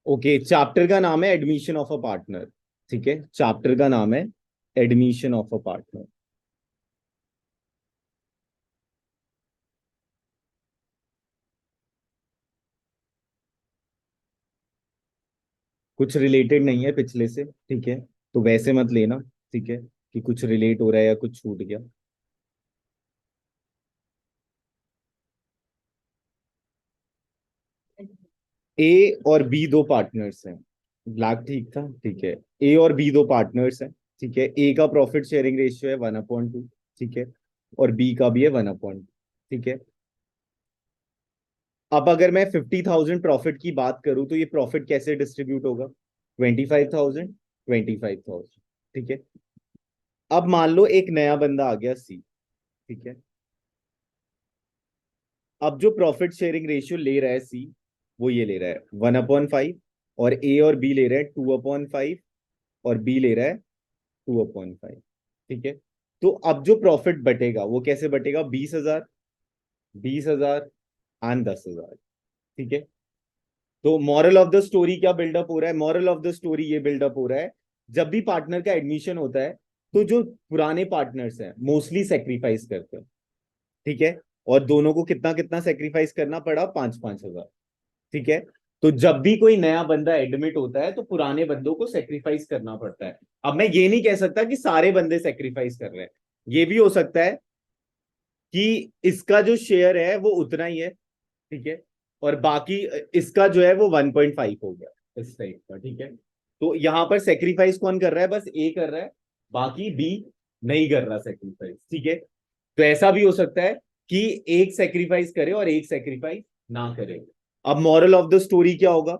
Okay, chapter का नाम है एडमिशन ऑफ अ पार्टनर। ठीक है, चैप्टर का नाम है एडमिशन ऑफ अ पार्टनर। कुछ रिलेटेड नहीं है पिछले से, ठीक है, तो वैसे मत लेना। ठीक है, कि कुछ रिलेट हो रहा है या कुछ छूट गया। ए और बी दो पार्टनर्स हैं। ब्लैक ठीक था, ठीक है। ए और बी दो पार्टनर्स हैं। ठीक है, ए का प्रॉफिट शेयरिंग रेशियो है 1/2। ठीक है, और बी का भी है 1/2। ठीक है। अब अगर मैं 50,000 प्रॉफिट की बात करूं तो ये प्रॉफिट कैसे डिस्ट्रीब्यूट होगा? 25,000, 25,000। ठीक है। अब मान लो एक नया बंदा आ गया, सी। ठीक है। अब जो प्रॉफिट शेयरिंग रेशियो ले रहा है सी, वो ये ले रहा है 1/5। और ए और बी ले रहे हैं 2/5। और बी ले रहा है 2/5। ठीक है। तो अब जो प्रॉफिट बटेगा वो कैसे बटेगा? 20,000, 20,000 एंड 10,000। ठीक है। तो मॉरल ऑफ द स्टोरी क्या बिल्डअप हो रहा है? मॉरल ऑफ द स्टोरी ये बिल्डअप हो रहा है, जब भी पार्टनर का एडमिशन होता है तो जो पुराने पार्टनर्स हैं मोस्टली सेक्रीफाइस करते हैं। ठीक है। और दोनों को कितना कितना सेक्रीफाइस करना पड़ा? 5-5 हजार। ठीक है। तो जब भी कोई नया बंदा एडमिट होता है तो पुराने बंदों को सेक्रीफाइस करना पड़ता है। अब मैं ये नहीं कह सकता कि सारे बंदे सेक्रीफाइस कर रहे हैं। ये भी हो सकता है कि इसका जो शेयर है वो उतना ही है। ठीक है। और बाकी इसका जो है वो 1/5 हो गया, इस टाइप का। ठीक है। तो यहां पर सेक्रीफाइस कौन कर रहा है? बस ए कर रहा है, बाकी बी नहीं कर रहा सेक्रीफाइस। ठीक है। तो ऐसा भी हो सकता है कि एक सेक्रीफाइस करे और एक सेक्रीफाइस ना करे। अब मॉरल ऑफ द स्टोरी क्या होगा?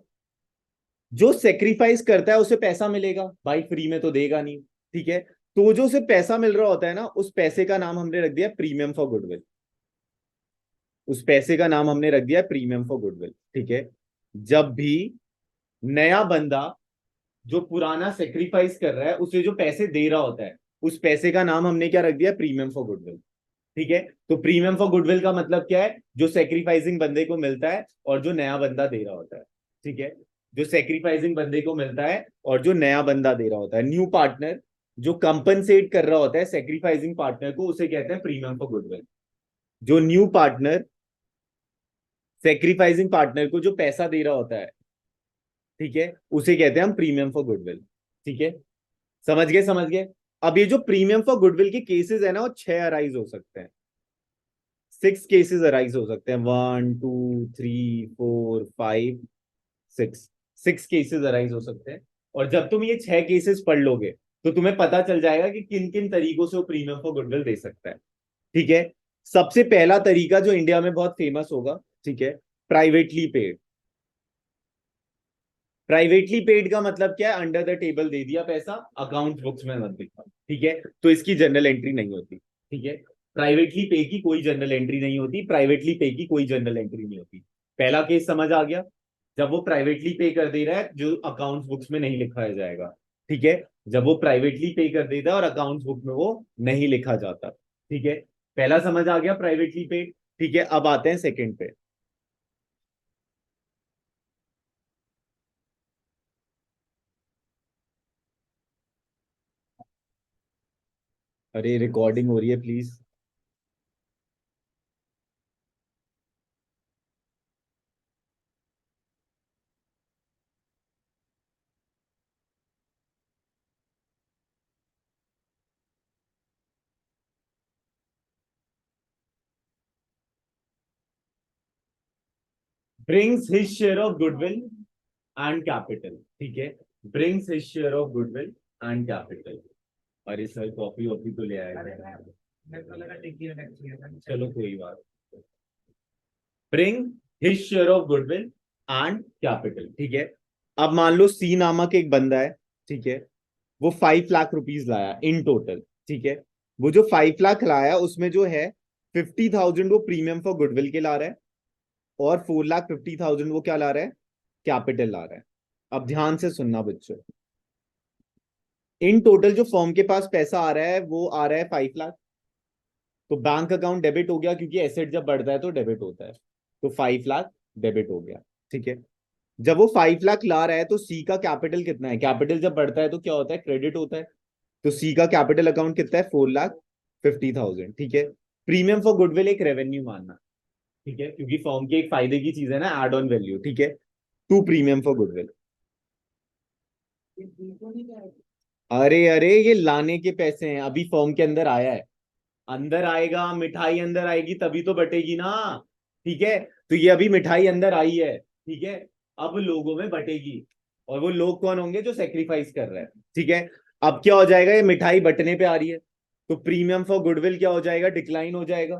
जो सेक्रीफाइस करता है उसे पैसा मिलेगा भाई, फ्री में तो देगा नहीं। ठीक है। तो जो उसे पैसा मिल रहा होता है ना, उस पैसे का नाम हमने रख दिया प्रीमियम फॉर गुडविल। उस पैसे का नाम हमने रख दिया प्रीमियम फॉर गुडविल। ठीक है। जब भी नया बंदा जो पुराना सेक्रीफाइस कर रहा है उसे जो पैसे दे रहा होता है, उस पैसे का नाम हमने क्या रख दिया? Premium for goodwill. ठीक है। तो प्रीमियम फॉर गुडविल का मतलब क्या है? जो सेक्रीफाइसिंग बंदे को मिलता है और जो नया बंदा दे रहा होता है। ठीक है। जो सेक्रीफाइसिंग बंदे को मिलता है और जो नया बंदा दे रहा होता है, न्यू पार्टनर जो कंपनसेट कर रहा होता है सेक्रीफाइसिंग पार्टनर को, उसे कहते हैं प्रीमियम फॉर गुडविल। जो न्यू पार्टनर सेक्रीफाइसिंग पार्टनर को जो पैसा दे रहा होता है, ठीक है, उसे कहते हैं हम प्रीमियम फॉर गुडविल। ठीक है। समझ गए, समझ गए। अब ये जो प्रीमियम फॉर गुडविल के केसेस है ना, वो 6 अराइज हो सकते हैं। 6 केसेस अराइज हो सकते हैं। 1, 2, 3, 4, 5, 6। 6 केसेस अराइज हो सकते हैं। और जब तुम ये 6 केसेस पढ़ लोगे तो तुम्हें पता चल जाएगा कि किन किन तरीकों से वो प्रीमियम फॉर गुडविल दे सकता है। ठीक है। सबसे पहला तरीका जो इंडिया में बहुत फेमस होगा, ठीक है, प्राइवेटली पेड। प्राइवेटली पेड का मतलब क्या है? अंडर द टेबल दे दिया पैसा, अकाउंट बुक्स में मत दिखा। ठीक है। तो इसकी जनरल एंट्री नहीं होती। ठीक है। प्राइवेटली पे की कोई जनरल एंट्री नहीं होती, प्राइवेटली पे की कोई जनरल एंट्री नहीं होती। पहला केस समझ आ गया? जब वो प्राइवेटली पे कर दे रहा है जो अकाउंट्स बुक्स में नहीं लिखा जाएगा। ठीक है। जब वो प्राइवेटली पे कर देता है और अकाउंट्स बुक में वो नहीं लिखा जाता। ठीक है। पहला समझ आ गया, प्राइवेटली पेड। ठीक है, अब आते हैं सेकंड पे। अरे रिकॉर्डिंग हो रही है, please. Brings his share of goodwill and capital. ठीक है। Brings his share of goodwill and capital. अरे सर, कॉपी वॉपी तो ले आया। चलो कोई बात। Bring his share of goodwill and capital. ठीक है। अब मान लो सी नामक एक बंदा है। ठीक है। वो 5 लाख रुपीज लाया इन टोटल। ठीक है। वो जो 5 लाख लाया उसमें जो है 50,000 वो प्रीमियम फॉर गुडविल के ला रहा है, और 4,50,000 वो क्या ला रहा है? कैपिटल ला रहा है। अब ध्यान से सुनना बच्चों। इन टोटल जो फर्म के पास पैसा आ रहा है वो आ रहा है 5 लाख। तो बैंक अकाउंट डेबिट हो गया, क्योंकि एसेट जब बढ़ता है तो डेबिट होता है। तो 5 लाख डेबिट हो गया। ठीक है। जब वो 5 लाख ला रहा है तो सी का कैपिटल कितना है? कैपिटल जब बढ़ता है तो क्या होता है? क्रेडिट होता है। तो सी का कैपिटल अकाउंट कितना है? 4,50,000। ठीक है। प्रीमियम फॉर गुडविल एक रेवेन्यू मानना। ठीक है, क्योंकि फॉर्म की एक फायदे की चीज है ना, एड ऑन वैल्यू। ठीक है। To premium for goodwill. अरे अरे, ये लाने के पैसे हैं, अभी फॉर्म के अंदर आया है। अंदर आएगा, मिठाई अंदर आएगी तभी तो बटेगी ना। ठीक है। तो ये अभी मिठाई अंदर आई है। ठीक है। अब लोगों में बटेगी। और वो लोग कौन होंगे? जो सेक्रीफाइस कर रहे हैं। ठीक है। अब क्या हो जाएगा? ये मिठाई बटने पे आ रही है। तो प्रीमियम फॉर गुडविल क्या हो जाएगा? डिक्लाइन हो जाएगा।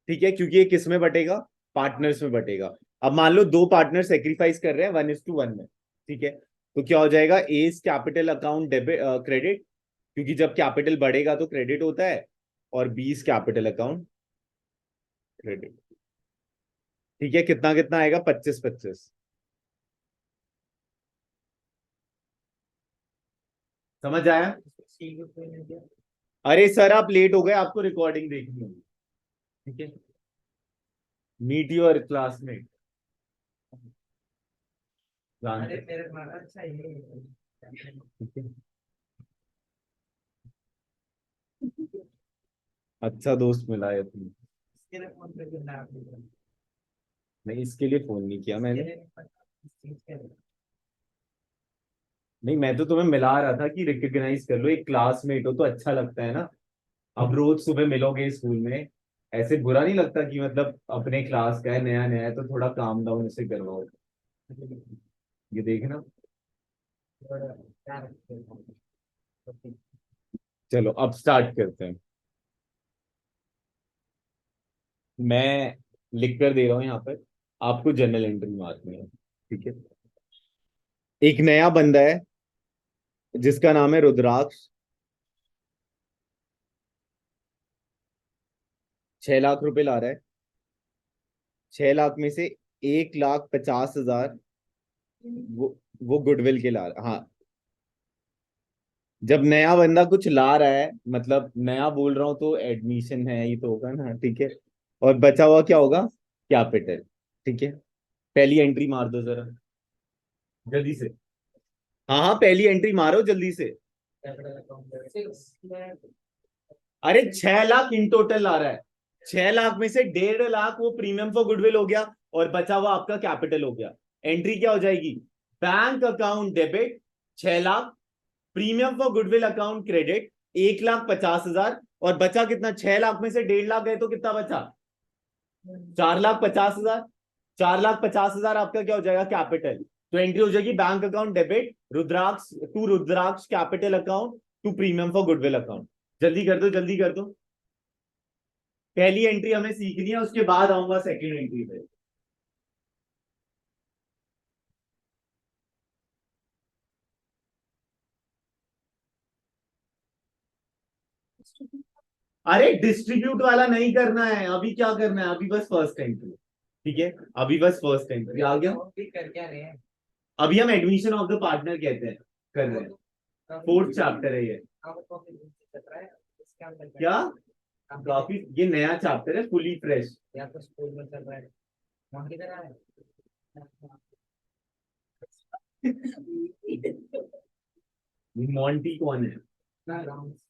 ठीक है, क्योंकि ये किस में बटेगा? पार्टनर्स में बटेगा। अब मान लो दो पार्टनर सेक्रीफाइस कर रहे हैं 1:1 में। ठीक है। तो क्या हो जाएगा? A's capital account debit credit, क्योंकि जब कैपिटल बढ़ेगा तो क्रेडिट होता है। और बीस कैपिटल अकाउंट क्रेडिट। ठीक है, कितना कितना आएगा? 25-25। समझ आया? अरे सर, आप लेट हो गए, आपको रिकॉर्डिंग देखनी होगी। ठीक है। Meet your classmate. जानते हैं। अच्छा दोस्त मिला है तुम। नहीं, इसके लिए फोन नहीं किया मैंने। नहीं, मैं तो तुम्हें मिला रहा था कि रिकग्नाइज कर लो, एक क्लासमेट हो तो अच्छा लगता है ना। अब रोज सुबह मिलोगे स्कूल में, ऐसे बुरा नहीं लगता कि मतलब अपने क्लास का है, नया नया है, तो थोड़ा काम डाउन इसे करवाओ। ये देखना। चलो अब स्टार्ट करते हैं। मैं लिख कर दे रहा हूँ यहाँ पर, आपको जनरल एंट्री मारनी है। ठीक है। एक नया बंदा है जिसका नाम है रुद्राक्ष। 6 लाख रुपए ला रहा है। 6 लाख में से 1,50,000 वो वो गुडविल के ला रहा, हाँ। जब नया बंदा कुछ ला रहा है, मतलब नया बोल रहा हूं तो एडमिशन है ये तो होगा ना। ठीक है। और बचा हुआ क्या होगा? कैपिटल। ठीक है। पहली एंट्री मार दो जरा, जल्दी से। हाँ हाँ, पहली एंट्री मारो जल्दी से। अरे 6 लाख इन टोटल ला रहा है। 6 लाख में से 1.5 लाख वो प्रीमियम फॉर गुडविल हो गया, और बचा हुआ आपका कैपिटल हो गया। एंट्री क्या हो जाएगी? Bank account debit 6 lakh, premium for goodwill account credit 1,50,000। और बचा कितना? 6 लाख में से 1.5 लाख गए तो कितना बचा? 4,50,000। 4,50,000 आपका क्या हो जाएगा? कैपिटल। तो एंट्री हो जाएगी bank account debit Rudraksh to Rudraksh capital account to premium for goodwill account. जल्दी कर दो, जल्दी कर दो। पहली एंट्री हमें सीखनी है, उसके बाद आऊंगा सेकंड एंट्री पे। अरे डिस्ट्रीब्यूट वाला नहीं करना है, अभी क्या करना है? अभी बस फर्स्ट एंट्री। ठीक है। अभी बस फर्स्ट एंट्री आ गया। अभी हम एडमिशन ऑफ द पार्टनर कहते हैं, कर रहे हैं। फोर्थ चैप्टर है ये। क्या? काफी, ये नया चैप्टर है, फुली फ्रेश। मॉन्टी कौन है?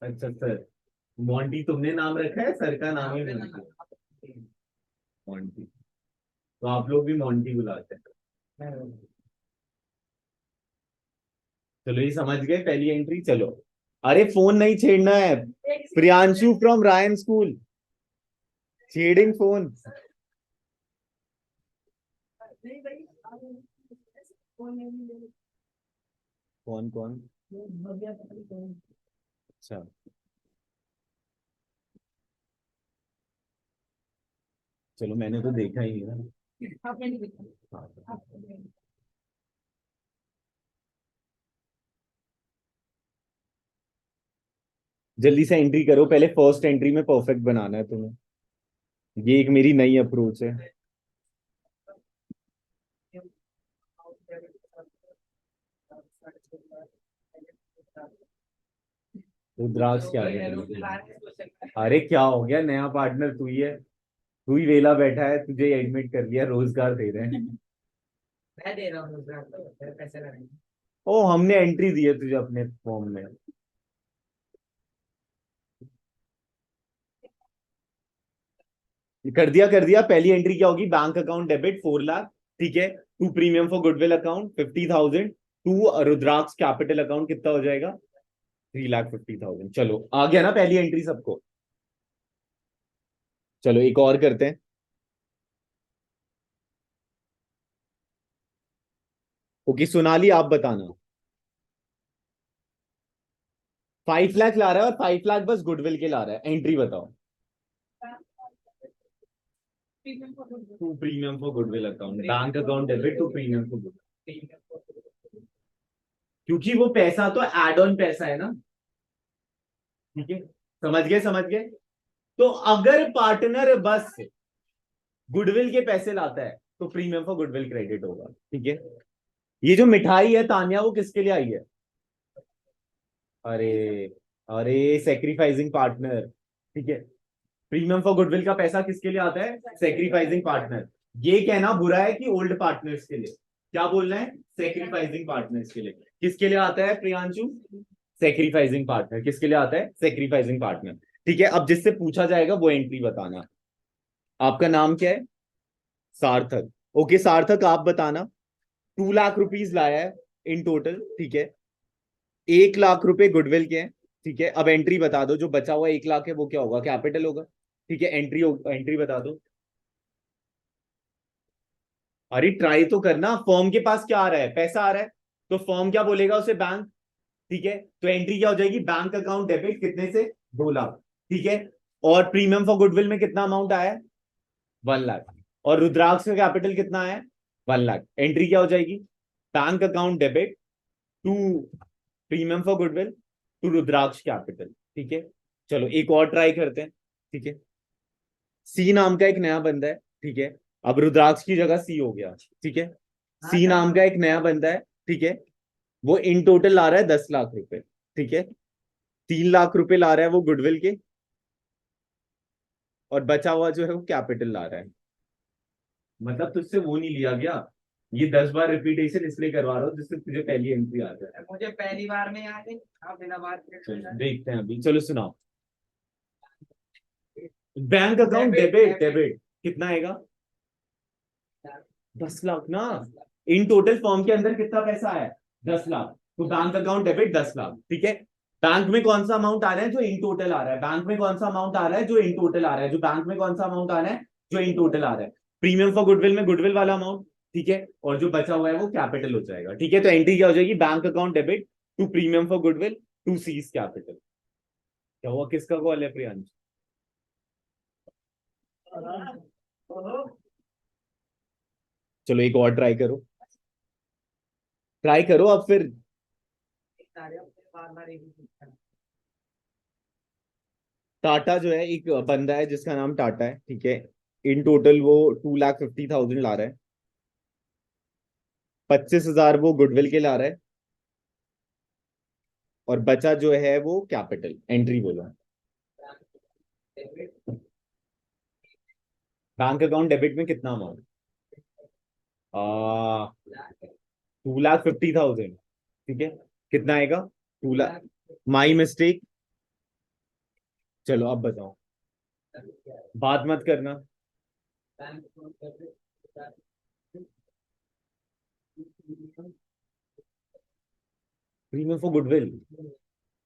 अच्छा सर। मॉन्टी तुमने नाम रखा है, सर का नाम है मॉन्टी। मॉन्टी। तो आप लोग भी मॉन्टी बुलाते हैं। चलो ये समझ गए पहली एंट्री। चलो। अरे फोन नहीं छेड़ना है। Priyanshu from Ryan school. छेडिंग फोन। कौन कौन? अच्छा। चलो, मैंने तो देखा ही नहीं ना। हाँ। जल्दी से एंट्री करो, पहले फर्स्ट एंट्री में परफेक्ट बनाना है तुम्हें। ये एक मेरी नई अप्रोच है। रुद्राक्ष क्या है? अरे क्या हो गया? नया पार्टनर तू ही है। तू ही वेला बैठा है, तुझे एडमिट कर लिया, रोजगार दे रहे हैं। मैं दे रहा हूँ दूसरा, तो फिर पैसे लगाएंगे। ओ हमने एंट्री दी है तुझे अपने फॉर्म में। कर दिया। पहली एंट्री क्या होगी, बैंक अकाउंट डेबिट 4 लाख, ठीक है, to premium for goodwill account 50,000, to Rudraksh capital account कितना हो जाएगा, 3,50,000। चलो आ गया ना पहली एंट्री सबको। चलो एक और करते हैं। ओके सोनाली आप बताना। 5 लाख ला रहा है और 5 लाख बस गुडविल के ला रहा है, एंट्री बताओ। To premium for goodwill account, bank account debit to premium for goodwill, क्योंकि वो पैसा तो एड ऑन पैसा है ना, ठीक है, समझ गए समझ गए। तो अगर पार्टनर बस गुडविल के पैसे लाता है तो प्रीमियम फॉर गुडविल क्रेडिट होगा, ठीक है। ये जो मिठाई है तान्या वो किसके लिए आई है, अरे अरे सेक्रीफाइसिंग पार्टनर, ठीक है। प्रीमियम फॉर गुडविल का पैसा किसके लिए आता है, सेक्रीफाइसिंग पार्टनर। ये कहना बुरा है कि ओल्ड पार्टनर्स के लिए, क्या बोल रहे हैं, सेक्रीफाइसिंग पार्टनर्स के लिए। किसके लिए आता है प्रियांशु, सेक्रीफाइसिंग पार्टनर, किसके लिए आता है, सेक्रीफाइसिंग पार्टनर, ठीक है। अब जिससे पूछा जाएगा वो एंट्री बताना। आपका नाम क्या है, सार्थक। ओके सार्थक आप बताना। 2 लाख रुपीज लाया है इन टोटल, ठीक है। 1 लाख रुपए गुडविल के हैं, ठीक है। अब एंट्री बता दो, जो बचा हुआ 1 लाख है वो क्या होगा, कैपिटल होगा, ठीक है। एंट्री बता दो। अरे ट्राई तो करना, फर्म के पास क्या आ रहा है, पैसा आ रहा है, तो फर्म क्या बोलेगा उसे, बैंक, ठीक है। तो एंट्री क्या हो जाएगी, बैंक अकाउंट डेबिट कितने से, 2 लाख, ठीक है। और प्रीमियम फॉर गुडविल में कितना अमाउंट आया है, 1 लाख। और रुद्राक्ष का कैपिटल कितना है, 1 लाख। एंट्री क्या हो जाएगी, bank account debit to premium for goodwill to Rudraksh capital, ठीक है। चलो एक और ट्राई करते हैं, ठीक है। सी नाम का एक नया बंदा है, ठीक है। अब रुद्राक्ष की जगह सी हो गया, ठीक है। सी नाम का एक नया बंदा है, ठीक है। वो इन टोटल ला रहा है 10 लाख रुपए, ठीक है। 3 लाख रुपए ला रहा है वो गुडविल के, और बचा हुआ जो है वो कैपिटल ला रहा है। मतलब तुझसे वो नहीं लिया गया, ये 10 बार रिपीटेशन इसलिए करवा रहा हूँ जिससे तुझे पहली एंट्री आ जाए। मुझे पहली बार में याद है, आप बिना बात चलो देखते हैं अभी, चलो सुनाओ। बैंक अकाउंट डेबिट डेबिट कितना आएगा, 10 लाख ना। इन टोटल फॉर्म के अंदर कितना पैसा है, 10 लाख। तो बैंक अकाउंट डेबिट 10 लाख, ठीक है। बैंक में कौन सा अमाउंट आ रहा है, जो इन टोटल आ रहा है, बैंक में कौन सा अमाउंट आ रहा है, जो इन टोटल आ रहा है, जो बैंक में कौन सा अमाउंट आ रहा है, जो इन टोटल आ रहा है। प्रीमियम फॉर गुडविल में गुडविल वाला अमाउंट, ठीक है। और जो बचा हुआ है वो कैपिटल हो जाएगा, ठीक है। तो एंट्री क्या हो जाएगी, bank account debit to premium for goodwill to C's capital. क्या हुआ, किसका कॉल है प्रियांश। चलो एक और ट्राई करो, ट्राई करो अब फिर। बार बार एक ही चीज़ करना। टाटा जो है, एक बंदा है जिसका नाम टाटा है, ठीक है। इन टोटल वो 2,50,000 ला रहा है, 25,000 वो गुडविल के ला रहा है, और बचा जो है वो कैपिटल। एंट्री बोलो। बैंक अकाउंट डेबिट में कितना अमाउंट, 2,50,000, ठीक है। कितना आएगा, 2 लाख, माई मिस्टेक। चलो अब बताओ, बात मत करना। प्रीमियम फॉर गुडविल,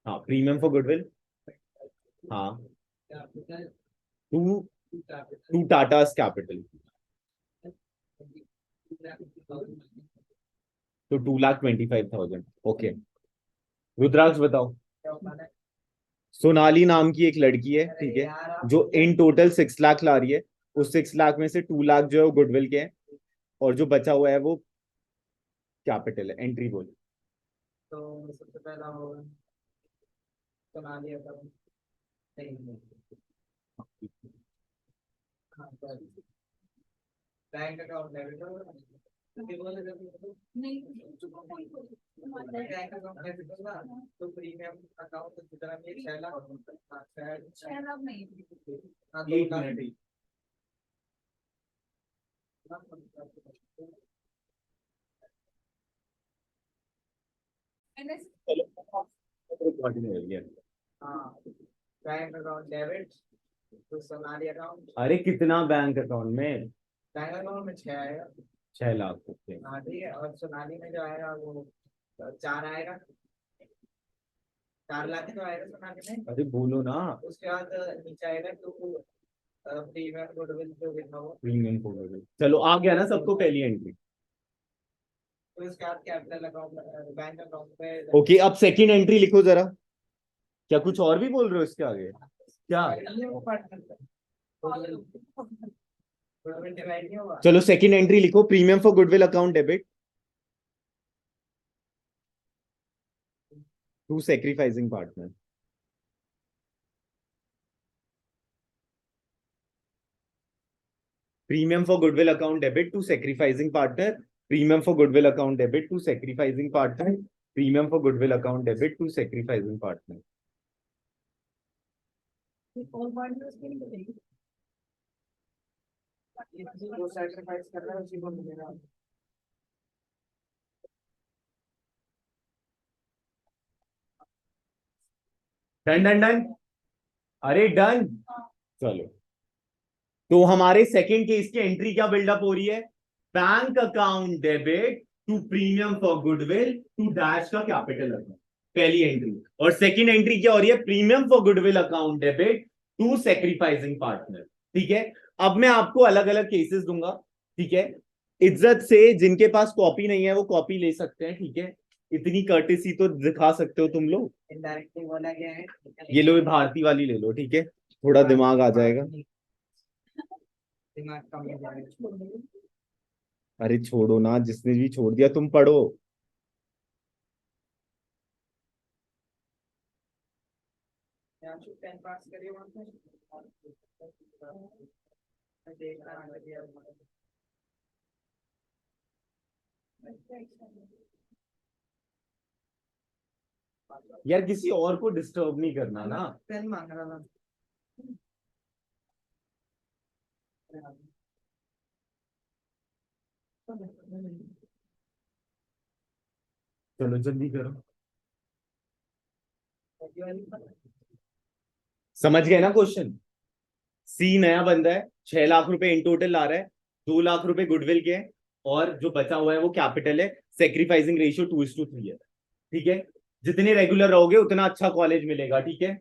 हाँ प्रीमियम फॉर गुडविल, हाँ, टू टू टाटास कैपिटल, तो 2,25,000, ओके। रुद्राक्ष बताओ। सोनाली नाम की एक लड़की है, ठीक है, जो इन टोटल 6 लाख ला रही है। उस 6 लाख में से 2 लाख जो है वो गुडविल के हैं, और जो बचा हुआ है वो कैपिटल है। एंट्री बोल। तो सबसे पहला होगा बना लिया था। नहीं, हाँ, बैंक अकाउंट डेबिट होगा। नहीं, बैंक अकाउंट डेबिट होगा, तो प्रीमियम अकाउंट जितना भी 6 लाख, हाँ, 6 लाख नहीं, हाँ, 2 लाख। एक मिनट। ऑर्डिनरी है। हाँ, bank account debit to Sonali account. अरे कितना बैंक अकाउंट में? बैंक अकाउंट में 6 आएगा। 6 लाख ओके। हाँ ठीक है, और सोनाली में जो आएगा वो 4 आएगा। 4 लाख तो आएगा सोनाली में। अरे बोलो ना। उसके बाद नीचे आएगा टू प्रीमियम गुडविल जो लिखा हुआ। प्रीमियम गुडविल, चलो आ गया ना सबको पहली एंट्री। तो उसके बाद कैपिटल अकाउंट बैंक अकाउंट पे। ओके अब सेकंड एंट्री लिखो जरा। क्या कुछ और भी बोल रहे हो इसके आगे? क्या? गुडविल डिवाइड नहीं होगा। चलो सेकंड एंट्री लिखो, premium for goodwill account debit to sacrificing partner. Premium for goodwill account debit to sacrificing partner. Premium for goodwill account debit to sacrificing partner. Premium for goodwill account debit to sacrificing partner. जो sacrifice कर रहा है उसी को मिलेगा। Done done done. अरे done. चलो तो हमारे सेकंड केस की एंट्री क्या बिल्डअप हो रही है? Bank account debit to premium for goodwill to dash का कैपिटल अकाउंट, पहली एंट्री। और सेकंड एंट्री क्या हो रही है? Premium for goodwill account debit to sacrificing partner. ठीक है, अब मैं आपको अलग अलग केसेस दूंगा। ठीक है, इज्जत से जिनके पास कॉपी नहीं है वो कॉपी ले सकते हैं। ठीक है, इतनी कर्टेसी तो दिखा सकते हो तुम लोग। इनडायरेक्टली बोला गया है। ये लो, ये भारती वाली ले लो। ठीक है, थोड़ा दिमाग आ जाएगा। दिमाग कम हो जाएगा। अरे छोड़ो ना, जिसने भी छोड़ दिया तुम पढ़ो। पेन पास करिए वहां पे। मैं देख रहा हूँ। यार किसी और को डिस्टर्ब नहीं करना ना। पेन मांग रहा था। चलो जल्दी करो। समझ गए ना क्वेश्चन? सी नया बंदा है, 6 लाख रुपए इन टोटल ला रहा है, 2 लाख रुपए गुडविल के हैं, और जो बचा हुआ है वो कैपिटल है। सेक्रीफाइसिंग रेशियो 2:3 है। ठीक है, जितने रेगुलर रहोगे उतना अच्छा कॉलेज मिलेगा। ठीक है,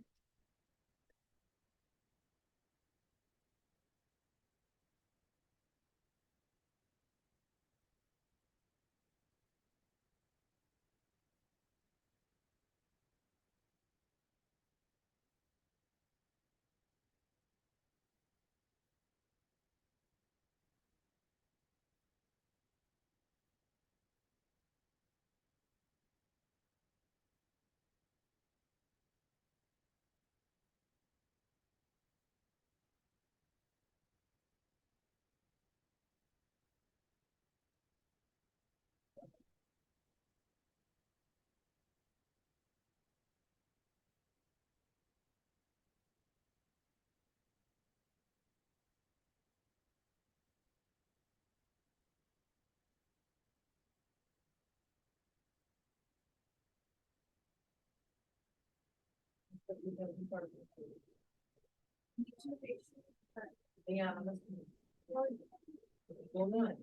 दोनों है।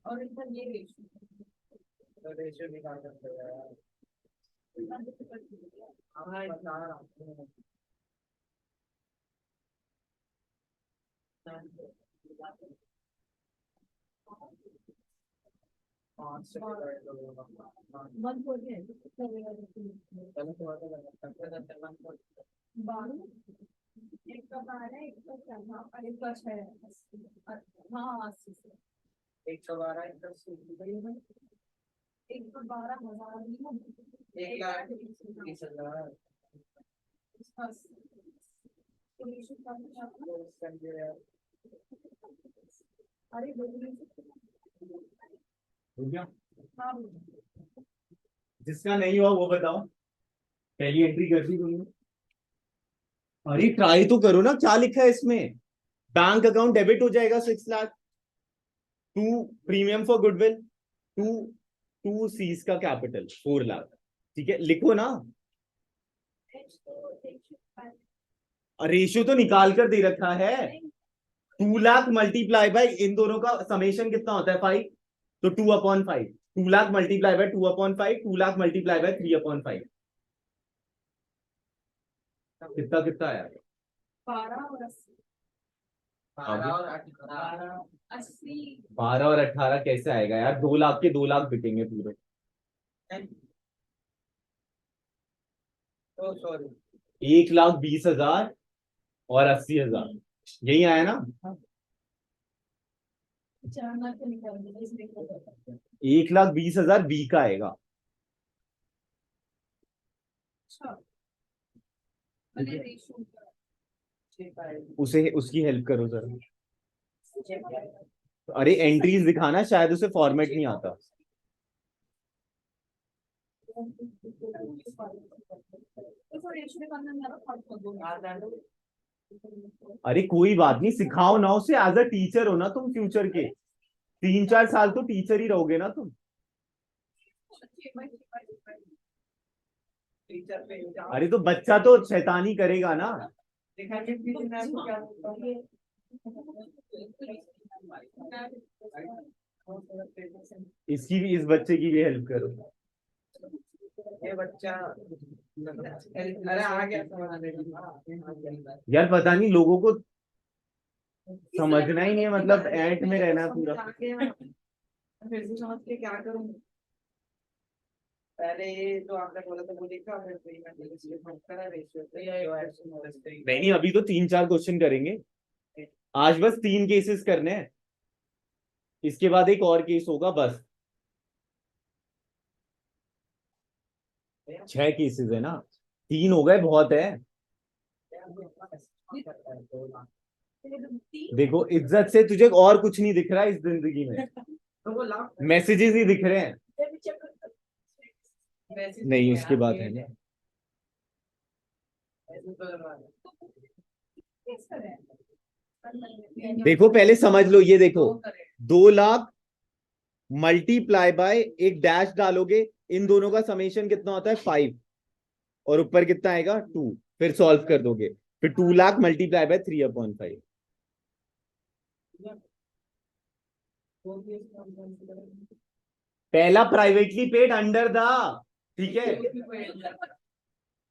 और इनका ये रेशियो निकाल सकते हैं यार। हाँ बता रहा हूँ। 140 एक का 12 एक का 14 और एक का 6। हाँ 80 से 112 एक का 112,000 1,20,000। अरे हो गया? हाँ जिसका नहीं हुआ वो बताओ। पहली एंट्री कर दी तुमने? अरे ट्राई तो करो ना, क्या लिखा है इसमें? बैंक अकाउंट डेबिट हो जाएगा 6 lakh to premium for goodwill to to C's का कैपिटल 4 लाख। ठीक है, लिखो ना। रेशियो तो निकाल कर दे रखा है। 2 लाख मल्टीप्लाई बाय इन दोनों का समेशन कितना होता है 5, तो 2/5। 2 lakh multiply by 2/5, 2 lakh multiply by 3/5, कितना कितना आया? 12 और 80। 12 और 18। 80। 12 और 18 कैसे आएगा यार? 2 लाख के 2 लाख बिकेंगे पूरे। सॉरी, 1,20,000 और 80,000, यही आया ना? 1,20,000 बी का आएगा। उसे उसकी हेल्प करो जरा। अरे एंट्रीज दिखाना, शायद उसे फॉर्मेट नहीं आता। अरे कोई बात नहीं, सिखाओ ना उसे, एज अ टीचर हो ना तुम फ्यूचर के। 3-4 साल तो टीचर ही रहोगे ना तुम। अरे तो बच्चा तो शैतानी करेगा ना। इसकी भी, इस बच्चे की भी हेल्प करो। ये बच्चा अरे आ गया। यार पता नहीं लोगों को समझना ही नहीं है, मतलब एंट में रहना पूरा। फिर से समझ के क्या करूं? पहले ये जो आपने बोला था वो लिखा, फिर नहीं, अभी तो 3-4 क्वेश्चन करेंगे। आज बस 3 केसेस करने हैं, इसके बाद एक और केस होगा बस। 6 केसेस है ना, 3 हो गए बहुत है। देखो इज्जत से, तुझे और कुछ नहीं दिख रहा है इस जिंदगी में, मैसेजेस ही दिख रहे हैं। नहीं उसके बाद है ना। देखो पहले समझ लो, ये देखो 2 लाख मल्टीप्लाई बाय एक डैश डालोगे, इन दोनों का समेशन कितना होता है 5, और ऊपर कितना आएगा 2, फिर सॉल्व कर दोगे, फिर 2 लाख मल्टीप्लाई बाय 3/5। पहला प्राइवेटली पेड अंडर द, ठीक है,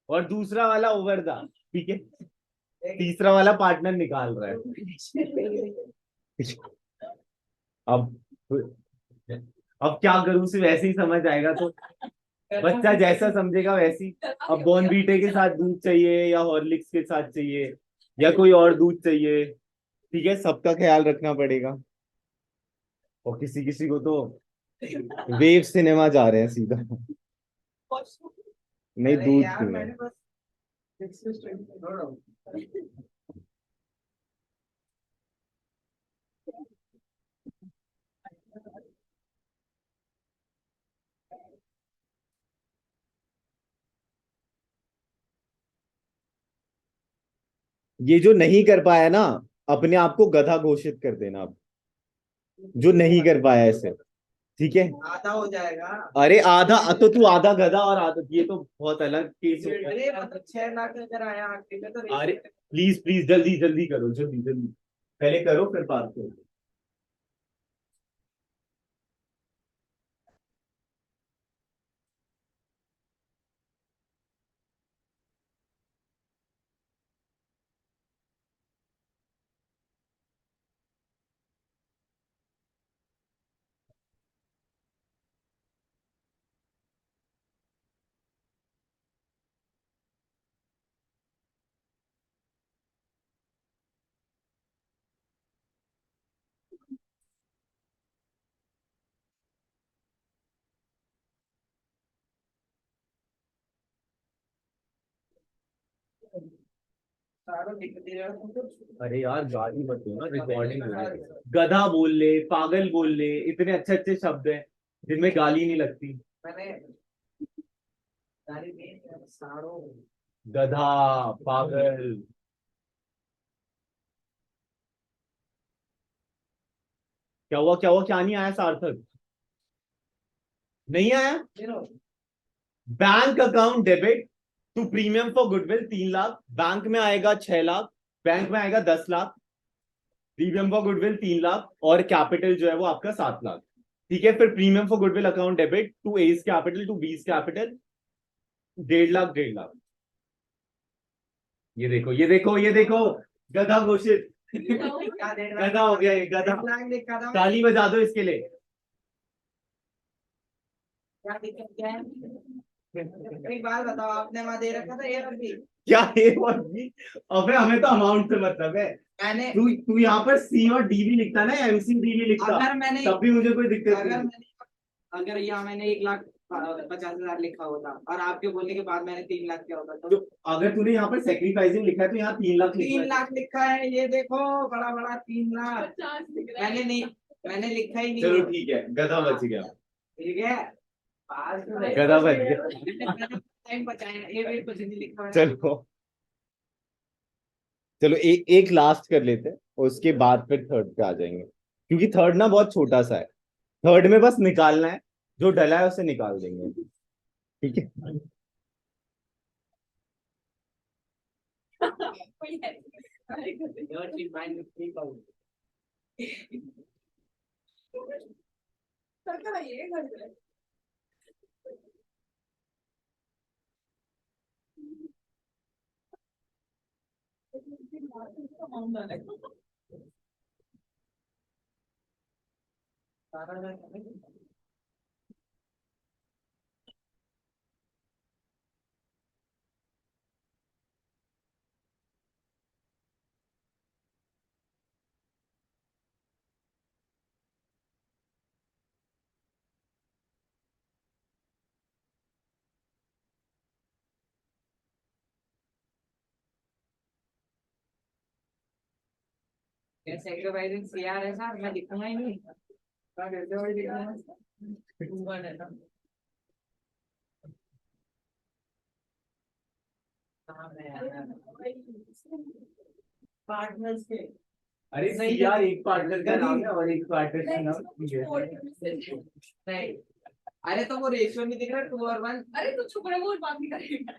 और दूसरा वाला ओवर द, ठीक है, तीसरा वाला पार्टनर निकाल रहा है। अब अब क्या करूं, सिर्फ वैसे ही समझ आएगा तो बच्चा जैसा समझेगा वैसी। अब बॉर्नवीटे के साथ दूध चाहिए या हॉर्लिक्स के साथ चाहिए या कोई और दूध चाहिए, ठीक है, सबका ख्याल रखना पड़ेगा। और किसी किसी को तो वेव सिनेमा जा रहे हैं सीधा। नहीं दूध पीना है। ये जो नहीं कर पाया ना, अपने आप को गधा घोषित कर देना अब, जो नहीं कर पाया ऐसे, ठीक है। आधा हो जाएगा। अरे आधा तो तू आधा गधा और आधा, ये तो बहुत अलग केस हो गया। अरे 6 लाख अगर आया आखिरी में तो अरे प्लीज प्लीज जल्दी जल्दी करो, जल्दी जल्दी, पहले करो फिर बात करो। सारों लिख दिया तो अरे यार गाली मत दो ना, रिकॉर्डिंग हो रही है। गधा बोल ले, पागल बोल ले, इतने अच्छे अच्छे शब्द हैं जिनमें गाली नहीं लगती। मैंने गाली दी सारों। गधा, पागल, क्या हुआ क्या हुआ, क्या नहीं आया सार्थक? नहीं आया। बैंक अकाउंट डेबिट तो premium for goodwill 3 lakh, bank में आएगा 6 लाख, बैंक में आएगा 10 lakh, premium for goodwill 3 lakh, और कैपिटल जो है वो आपका 7 लाख। ठीक है, फिर premium for goodwill account debit to A's capital to B's capital 1.5 lakh, 1.5 lakh. ये देखो, ये देखो, ये देखो, गधा घोषित। गधा हो गया, ये गधा। ताली बजा दो इसके लिए। क्या दिक्कत क्या है? एक बात बताओ, आपने वहां दे रखा था ए और बी? क्या ए और बी? अबे हमें तो अमाउंट से मतलब है। मैंने तू यहाँ पर सी और डी भी लिखता ना, एमसी डी भी लिखता, अगर मैंने तब भी मुझे कोई दिक्कत अगर नहीं। मैंने अगर यहाँ मैंने 1,50,000 लिखा होता और आपके बोलने के बाद मैंने 3 लाख किया होता तो अगर तूने यहाँ पर सेक्रीफाइसिंग लिखा है तो यहाँ 3 लाख लिखा 3 लाख लिखा है, ये देखो बड़ा बड़ा 3 लाख। मैंने नहीं, मैंने लिखा ही नहीं चलो है। ठीक है, गधा बच गया। ठीक है, पास में गधा बच गया। टाइम बचाया, ये भी कुछ नहीं लिखा है। चलो चलो, एक लास्ट कर लेते हैं, उसके बाद फिर थर्ड पे आ जाएंगे, क्योंकि थर्ड ना बहुत छोटा सा है। थर्ड में बस निकालना है, जो डला है उसे निकाल देंगे। ठीक है। Your team minus 3,000. क्या सेक्रीफाइसिंग सीआर है सर? मैं लिखूंगा ही नहीं। क्या करते हो, लिखूंगा। पार्टनर्स के। अरे सही यार, एक पार्टनर का नाम है और एक पार्टनर का नाम नहीं, अरे तो वो रेशियो नहीं दिख रहा 2 और 1। अरे तू चुप रह, वो बात नहीं करेगा।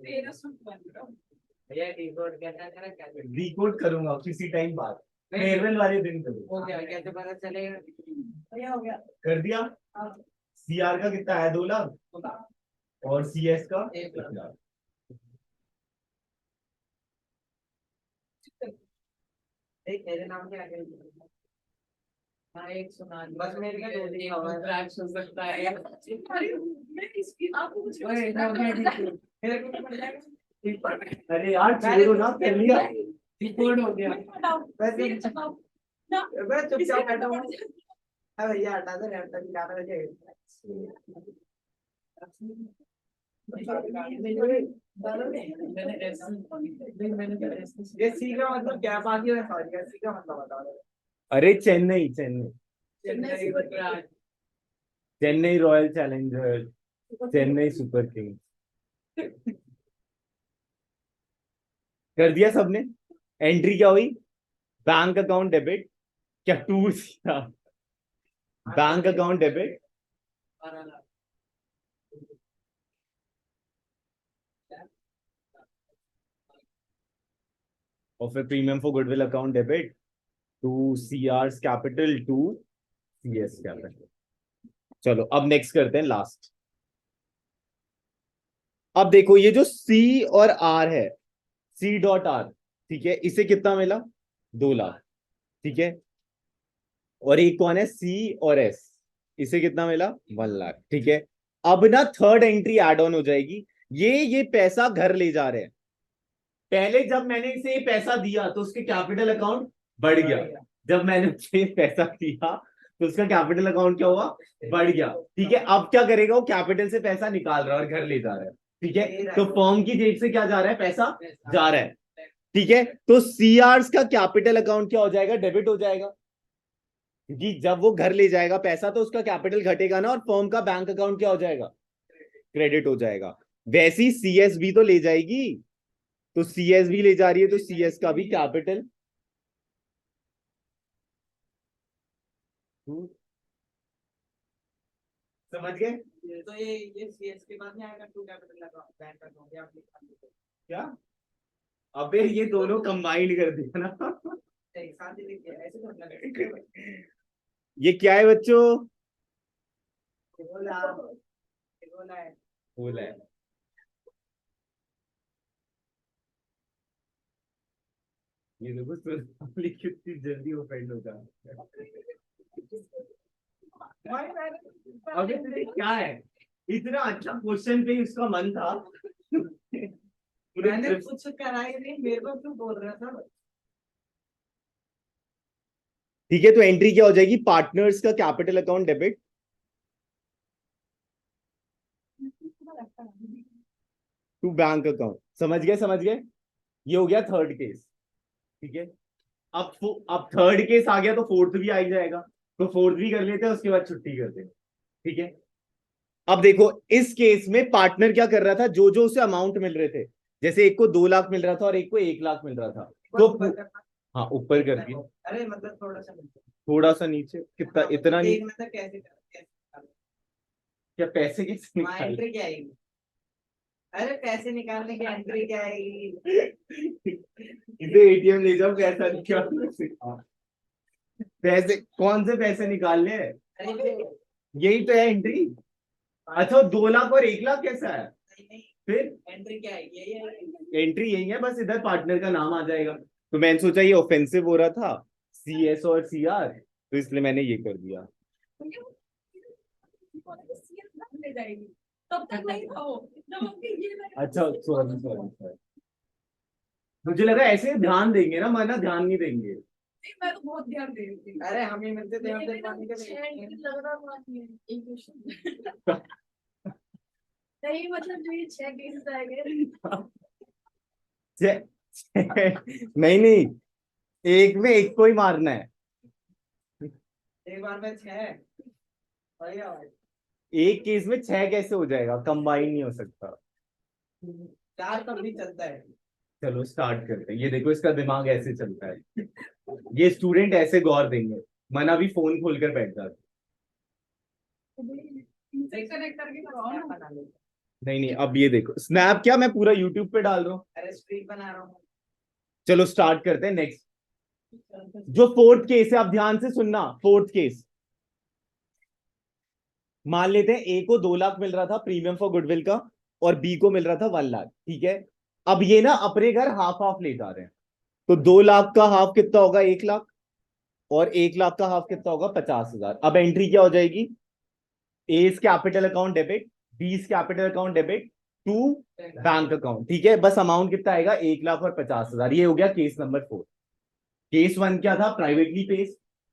तेरा सुन बन रहा हूँ। भैया डिकोड कैसा करा, क्या डिकोड करूंगा किसी टाइम बाद, फेयरवेल वाले दिन करूंगा। हो गया, कैसे पता चलेगा? भैया हो गया। कर दिया। सीआर का कितना है? 2 लाख, और सीएस का 1 लाख। मेरे नाम क्या है? हाँ, एक सुना बस, मेरे का 2 दिन हुआ है। क्रैश हो सकता है यार। अरे मैं इसकी आपको कुछ ओए, ना क्या मेरे को पड़ जाएगा। अरे यार छोड़ो ना, कर लिया। रिकॉर्ड हो गया। वैसे ना बस चुपचाप बैठा हूँ। अरे भैया हटा दे, लैपटॉप की कैमरा चाहिए। ये सी का मतलब क्या? बाकी है सॉरी, सी का मतलब बता दो। अरे Chennai, Chennai, Chennai Chennai royal challenger, Chennai super kings. कर दिया सबने? एंट्री क्या हुई? बैंक अकाउंट डेबिट, क्या टूर था? बैंक अकाउंट डेबिट, और फिर premium for goodwill account debit to CR capital to CS capital. चलो अब नेक्स्ट करते हैं, लास्ट। अब देखो, ये जो सी और आर है, सी डॉट आर, ठीक है, इसे कितना मिला? 2 लाख। ठीक है, और एक कौन है? सी और एस, इसे कितना मिला? 1 लाख। ठीक है, अब ना थर्ड एंट्री एड ऑन हो जाएगी। ये पैसा घर ले जा रहे हैं। पहले जब मैंने इसे ये पैसा दिया तो उसके कैपिटल अकाउंट बढ़ गया, जब मैंने उसे पैसा दिया तो उसका कैपिटल अकाउंट क्या हुआ? बढ़ गया। ठीक है, अब क्या करेगा? वो कैपिटल से पैसा निकाल रहा है और घर ले जा रहा है। ठीक है, तो फर्म की जेब से क्या जा रहा है? पैसा जा रहा है। ठीक है, तो सीआर का कैपिटल अकाउंट क्या हो जाएगा? डेबिट हो जाएगा, क्योंकि जब वो घर ले जाएगा पैसा तो उसका कैपिटल घटेगा ना, और फर्म का बैंक अकाउंट क्या हो जाएगा? क्रेडिट हो जाएगा। वैसी सीएस भी तो ले जाएगी, तो सीएस भी ले जा रही है, तो सीएस का भी कैपिटल समझ गए? तो ये सीएस के बाद में आएगा to capital account bank account या आप लिखा दो। क्या? अबे ये दोनों कंबाइंड कर दिया ना। एक साथ ही लिख दिया ऐसे थोड़ा लगेगा। ये क्या है बच्चों? बोला बोला है। बोला है। ये देखो सोनाली कितनी जल्दी ऑफेंड होता है। अबे तेरे क्या है, इतना अच्छा क्वेश्चन पे इसका मन था। मैंने कुछ कराई नहीं, मेरे को क्यों बोल रहा था? ठीक है, तो एंट्री क्या हो जाएगी? पार्टनर्स का capital account debit to bank account. समझ गए? समझ गए? ये हो गया थर्ड केस। ठीक है, अब थर्ड केस आ गया तो फोर्थ भी आ ही जाएगा, तो फोर्थ भी कर लेते हैं, उसके बाद छुट्टी करते हैं। ठीक है, अब देखो इस केस में पार्टनर क्या कर रहा था, जो जो उसे अमाउंट मिल रहे थे, जैसे एक को 2 लाख मिल रहा था और एक को 1 लाख मिल रहा था, तो हाँ ऊपर कर दिया। अरे मतलब थोड़ा सा नीचे। थोड़ा सा नीचे कितना? इतना नहीं। देखना था कैसे क्या पैसे कैसे वहाँ निकाले? एंट्री क्या आएगी? अरे पैसे निकालने की एंट्री क्या आएगी? इसे एटीएम ले जाओ, पैसा निकाल। पैसे कौन से पैसे निकालने हैं? अरे यही तो है एंट्री। अच्छा 2 लाख और 1 लाख कैसा है? नहीं, फिर एंट्री क्या आएगी? यही आएगी। एंट्री यही है, बस इधर पार्टनर का नाम आ जाएगा। तो मैंने सोचा ये ऑफेंसिव हो रहा था, CS और CR, तो इसलिए मैंने ये कर दिया। ले जाएगी तब तक नहीं था वो जब उसके ये अच्छा सॉरी सॉरी सॉरी, मुझे लगा ऐसे ध्यान देंगे ना, वरना ध्यान नहीं देंगे। मैं तो बहुत ध्यान दे रही थी। अरे हम ही मिलते थे, हम मेरे पानी को के लग रहा था कि एक क्वेश्चन नहीं, मतलब जो ये 6 केसेस आएंगे नहीं नहीं, एक में एक को ही मारना है। एक बार में 6 बढ़िया भाई। एक केस में 6 कैसे हो जाएगा? कंबाइन नहीं हो सकता। 4 तब भी चलता है। चलो स्टार्ट करते हैं। ये देखो इसका दिमाग ऐसे चलता है, ये स्टूडेंट ऐसे गौर देंगे, मना भी फोन खोलकर बैठ जाता। इनसे कनेक्ट करके करवाओ ना। बना लो। नहीं नहीं, अब ये देखो स्नैप क्या मैं पूरा यूट्यूब पे डाल रहा हूँ। अरे स्ट्रीक बना रहा हूँ। चलो स्टार्ट करते हैं। नेक्स्ट जो फोर्थ केस है, आप ध्यान से सुनना। फोर्थ केस, मान लेते हैं ए को 2 लाख मिल रहा था प्रीमियम फॉर गुडविल का, और बी को मिल रहा था 1 लाख। ठीक है, अब ये ना अपने घर हाफ हाफ ले जा रहे हैं, तो 2 लाख का हाफ कितना होगा? 1 लाख, और 1 लाख का हाफ कितना होगा? 50,000। अब एंट्री क्या हो जाएगी? A's capital account debit, B's capital account debit to bank account. ठीक है, बस अमाउंट कितना आएगा? 1,50,000। ये हो गया केस नंबर 4। केस 1 क्या था? Privately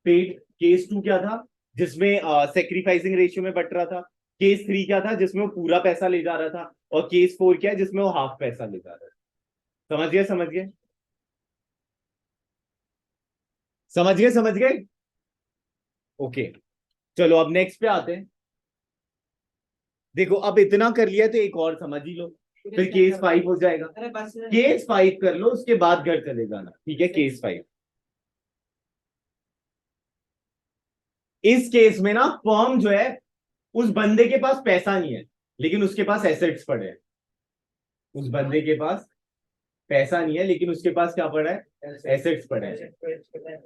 paid. केस 2 क्या था? जिसमें सेक्रीफाइसिंग रेशियो में बट रहा था। केस 3 क्या था? जिसमें वो पूरा पैसा ले जा रहा था। और केस 4 क्या है? जिसमें वो हाफ पैसा ले जा रहा है। समझ गए? समझ गए? समझ गए? समझ गए? ओके, चलो अब नेक्स्ट पे आते हैं। देखो अब इतना कर लिया तो एक और समझ ही लो, फिर केस 5 हो जाएगा। अरे बस केस 5 कर लो, उसके बाद घर चले जाना। ठीक है, केस 5। इस केस में ना फर्म जो है, उस बंदे के पास पैसा नहीं है, लेकिन उसके पास एसेट्स पड़े हैं। उस बंदे के पास पैसा नहीं है, लेकिन उसके पास क्या पड़ा है? एसेट्स पड़े हैं।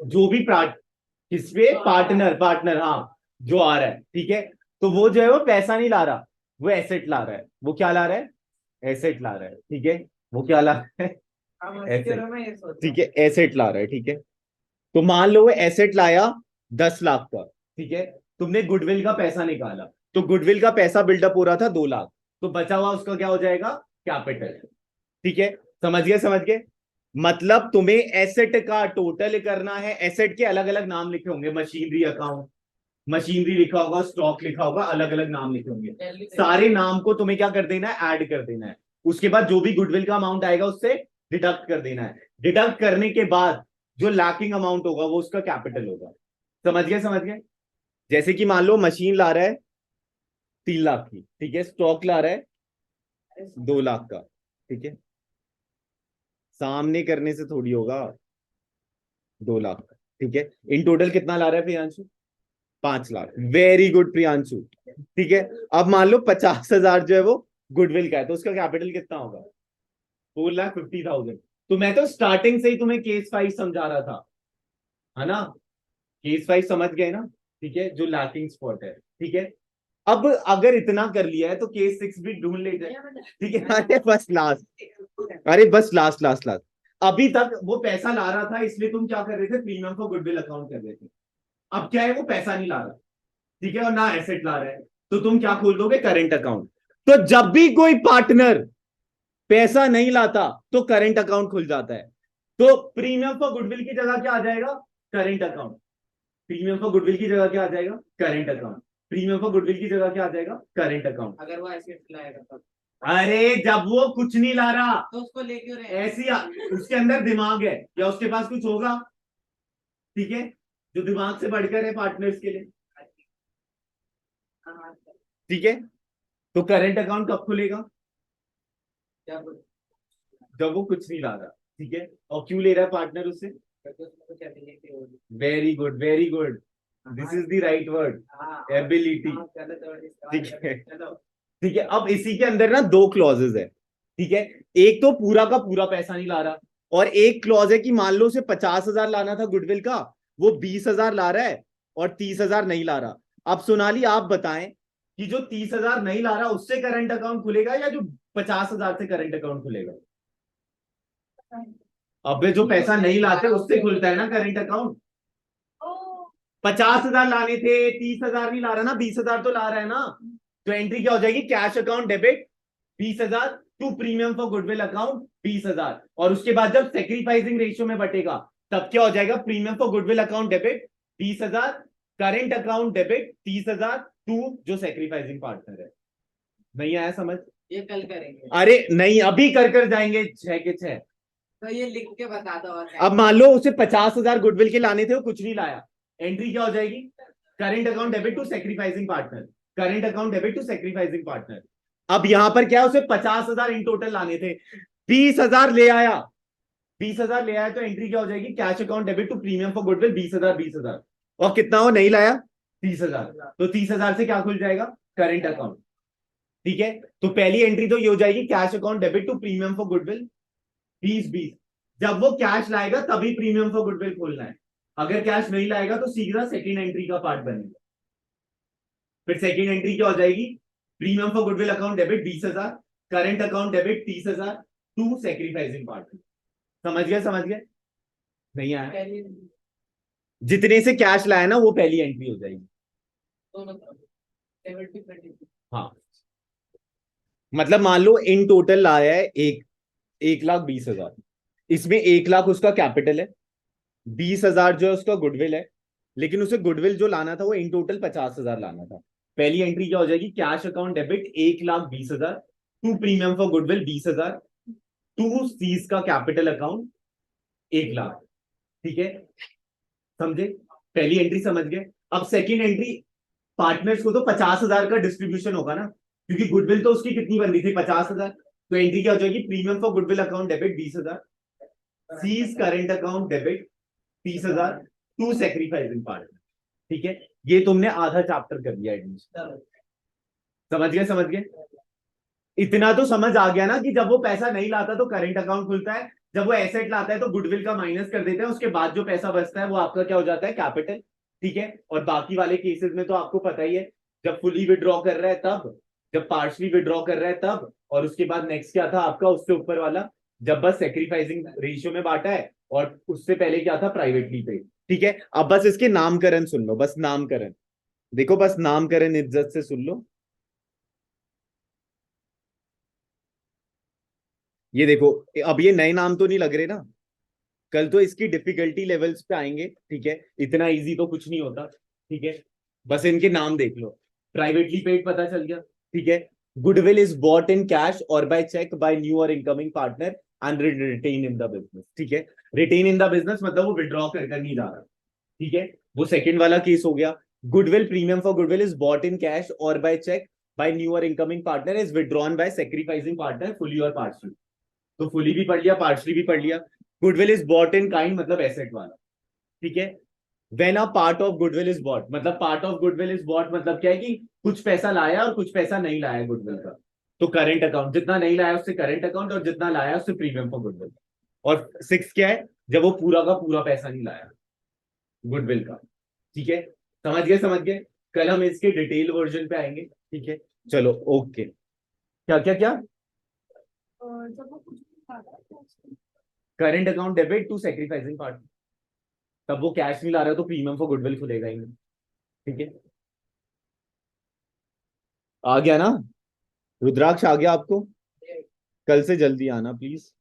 जो भी किस पे? पार्टनर, पार्टनर, हाँ, जो आ रहा है। ठीक है, तो वो जो है वो पैसा नहीं ला रहा, वो एसेट ला रहा है। वो क्या ला रहा है? एसेट ला रहा है। ठीक है, वो क्या ला रहा है? एसेट। ठीक है, एसेट ला रहा है। ठीक है, तो मान लो वो एसेट लाया 10 लाख का। ठीक है, तुमने गुडविल का पैसा निकाला, तो गुडविल का पैसा बिल्डअप हो रहा था 2 लाख, तो बचा हुआ उसका क्या हो जाएगा? कैपिटल। ठीक है, समझ गए? समझ गए? मतलब तुम्हें एसेट का टोटल करना है। एसेट के अलग अलग नाम लिखे होंगे, मशीनरी अकाउंट, मशीनरी लिखा होगा, स्टॉक लिखा होगा, अलग अलग नाम लिखे होंगे। सारे नाम को तुम्हें क्या कर देना है? ऐड कर देना है। उसके बाद जो भी गुडविल का अमाउंट आएगा उससे डिडक्ट कर देना है। डिडक्ट करने के बाद जो लैकिंग अमाउंट होगा वो उसका कैपिटल होगा। समझ गए? समझ गए? जैसे कि मान लो मशीन ला रहा है 3 लाख की, ठीक है, स्टॉक ला रहा है 2 लाख का। ठीक है, सामने करने से थोड़ी होगा, 2 लाख का। ठीक है, इन टोटल कितना ला रहा है प्रियांशु? 5 लाख। Very good Priyanshu. ठीक है, अब मान लो 50,000 जो है वो गुडविल का है, तो उसका कैपिटल कितना होगा? 4,50,000। तो मैं तो स्टार्टिंग से ही तुम्हें केस 5 समझा रहा था, है ना? केस 5 समझ गए ना? ठीक है, जो लैकिंग स्पॉट है। ठीक है, अब अगर इतना कर लिया है तो केस 6 भी ढूंढ ले जाए। ठीक है, अरे बस लास्ट, अरे बस लास्ट लास्ट लास्ट। अभी तक वो पैसा ला रहा था, इसलिए तुम क्या कर रहे थे? प्रीमियम फॉर गुडविल अकाउंट कर रहे थे। अब क्या है, वो पैसा नहीं ला रहा, ठीक है, और ना एसेट ला रहा है, तो तुम क्या खोल दोगे? Current account. तो जब भी कोई पार्टनर पैसा नहीं लाता तो करेंट अकाउंट खुल जाता है। तो प्रीमियम फॉर गुडविल की जगह क्या आ जाएगा? Current account. Premium for goodwill की जगह क्या आ जाएगा? Current account. Premium for goodwill की जगह क्या आ जाएगा? Current account. अगर वो ऐसे लाएगा तब अरे जब वो कुछ नहीं ला रहा, तो उसको लेके रहे ऐसी उसके अंदर दिमाग है या उसके पास कुछ होगा, ठीक है, जो दिमाग से बढ़कर है पार्टनर्स के लिए। ठीक है, तो करेंट अकाउंट कब खुलेगा? जब वो कुछ नहीं ला रहा। ठीक है, और क्यों ले रहा है पार्टनर उससे? Very good, very good, this is the right word, ability. ठीक है, ठीक है, अब इसी के अंदर ना 2 क्लॉजेज है। ठीक है, एक तो पूरा का पूरा पैसा नहीं ला रहा, और एक क्लॉज है कि मान लो उसे 50,000 लाना था गुडविल का, वो 20,000 ला रहा है और 30,000 नहीं ला रहा। अब सोनाली आप बताएं कि जो 30,000 नहीं ला रहा उससे करंट अकाउंट खुलेगा या जो 50,000 से करंट अकाउंट खुलेगा? अबे जो पैसा नहीं लाते उससे खुलता है ना करंट अकाउंट। 50,000 लाने थे, 30,000 नहीं ला रहा ना, 20,000 तो ला रहा है ना। तो एंट्री क्या हो जाएगी? Cash account debit 20,000 to premium for goodwill account 20,000, और उसके बाद जब सेक्रीफाइसिंग रेशियो में बटेगा तब क्या हो जाएगा? Premium for goodwill account debit 20,000, current account debit 30,000 to जो सेक्रीफाइसिंग पार्टनर है। नहीं आया समझ? ये कल करेंगे। अरे नहीं, अभी कर जाएंगे 6 के 6। तो ये लिख के बता दो। अब मान लो उसे 50,000 गुडविल के लाने थे, वो कुछ नहीं लाया, एंट्री क्या हो जाएगी? Current account debit to sacrificing partner, current account debit to sacrificing partner. अब यहां पर क्या है, उसे 50,000 इन टोटल लाने थे, 20,000 ले आया, 20,000 ले आया, तो एंट्री क्या हो जाएगी? Cash account debit to premium for goodwill 20,000 20,000, और कितना वो नहीं लाया? 30,000। तो 30,000 से क्या खुल जाएगा? Current account. ठीक है, तो पहली एंट्री तो ये हो जाएगी cash account debit to premium for goodwill 20 जब वो कैश लाएगा तभी प्रीमियम फॉर गुडविल खोलना है, अगर कैश नहीं लाएगा तो सीधा सेकेंड एंट्री का पार्ट बनेगा। फिर सेकेंड एंट्री क्या हो जाएगी? Premium for goodwill account debit 20,000, current account debit 30,000 to sacrificing partner. समझ गया? समझ गया? नहीं आया? जितने से कैश लाया ना वो पहली एंट्री हो जाएगी। हाँ, मतलब मान लो इन टोटल लाया है 1,20,000, इसमें 1 लाख उसका कैपिटल है, 20,000 जो है उसका गुडविल है, लेकिन उसे गुडविल जो लाना था वो इन टोटल 50,000 लाना था। पहली एंट्री क्या हो जाएगी? Cash account debit 1,20,000 to premium for goodwill 20,000 to C's का कैपिटल अकाउंट 1 लाख। ठीक है, समझे? पहली एंट्री समझ गए। अब सेकेंड एंट्री, पार्टनर्स को तो 50,000 का डिस्ट्रीब्यूशन होगा ना, क्योंकि गुडविल तो उसकी कितनी बन रही थी? 50,000। तो एंट्री क्या हो जाएगी? Premium for goodwill account debit 20,000, C's current account debit 30,000 to sacrificing partner. ठीक है, ये तुमने आधा चैप्टर कर दिया एडमिशन। समझ गए? समझ गए? इतना तो समझ आ गया ना कि जब वो पैसा नहीं लाता तो करेंट अकाउंट खुलता है, जब वो एसेट लाता है तो गुडविल का माइनस कर देते हैं, उसके बाद जो पैसा बचता है वो आपका क्या हो जाता है? कैपिटल। ठीक है, और बाकी वाले केसेस में तो आपको पता ही है, जब फुली विड्रॉ कर रहा है तब, जब पार्शली विड्रॉ कर रहा है तब, और उसके बाद नेक्स्ट क्या था आपका उससे ऊपर वाला, जब बस सेक्रीफाइसिंग रेशियो में बांटा है, और उससे पहले क्या था? प्राइवेटली पे। ठीक है, अब बस इसके नामकरण सुन लो, बस नामकरण देखो, बस नामकरण इज्जत से सुन लो। ये देखो, अब ये नए नाम तो नहीं लग रहे ना, कल तो इसकी डिफिकल्टी लेवल्स पे आएंगे। ठीक है, इतना इजी तो कुछ नहीं होता। ठीक है, बस इनके नाम देख लो। प्राइवेटली पेड पता चल गया। ठीक है, goodwill is bought in cash और बाय चेक बाय न्यू और incoming partner and retain in the business. ठीक है, रिटेन इन द बिजनेस मतलब वो विड्रॉ कर नहीं जा रहा। ठीक है, वो सेकंड वाला केस हो गया। Goodwill, premium for goodwill is bought in cash और बाय चेक बाय न्यू और incoming partner is withdrawn by sacrificing partner fully और पार्शली। तो फुली भी पढ़ लिया, पार्शली भी पढ़ लिया। Goodwill is bought in kind मतलब एसेट वाला। ठीक है, when a part of goodwill is bought, मतलब part of goodwill is bought मतलब क्या है कि कुछ पैसा लाया और कुछ पैसा नहीं लाया गुडविल का। तो करेंट अकाउंट, जितना नहीं लाया उससे करेंट अकाउंट, और जितना लाया उससे प्रीमियम फॉर गुडविल। और 6 क्या है, जब वो पूरा का पूरा पैसा नहीं लाया गुडविल का। ठीक है, समझ गए समझ गए। कल हम इसके डिटेल वर्जन पे आएंगे। ठीक है, चलो ओके। क्या क्या क्या? और जब वो कुछ भी खाता है तो current account debit to sacrificing part, तब वो कैश नहीं ला रहा तो प्रीमियम फॉर गुडविल खुलेगा ही नहीं। ठीक है, आ गया ना? रुद्राक्ष आ गया आपको? कल से जल्दी आना प्लीज।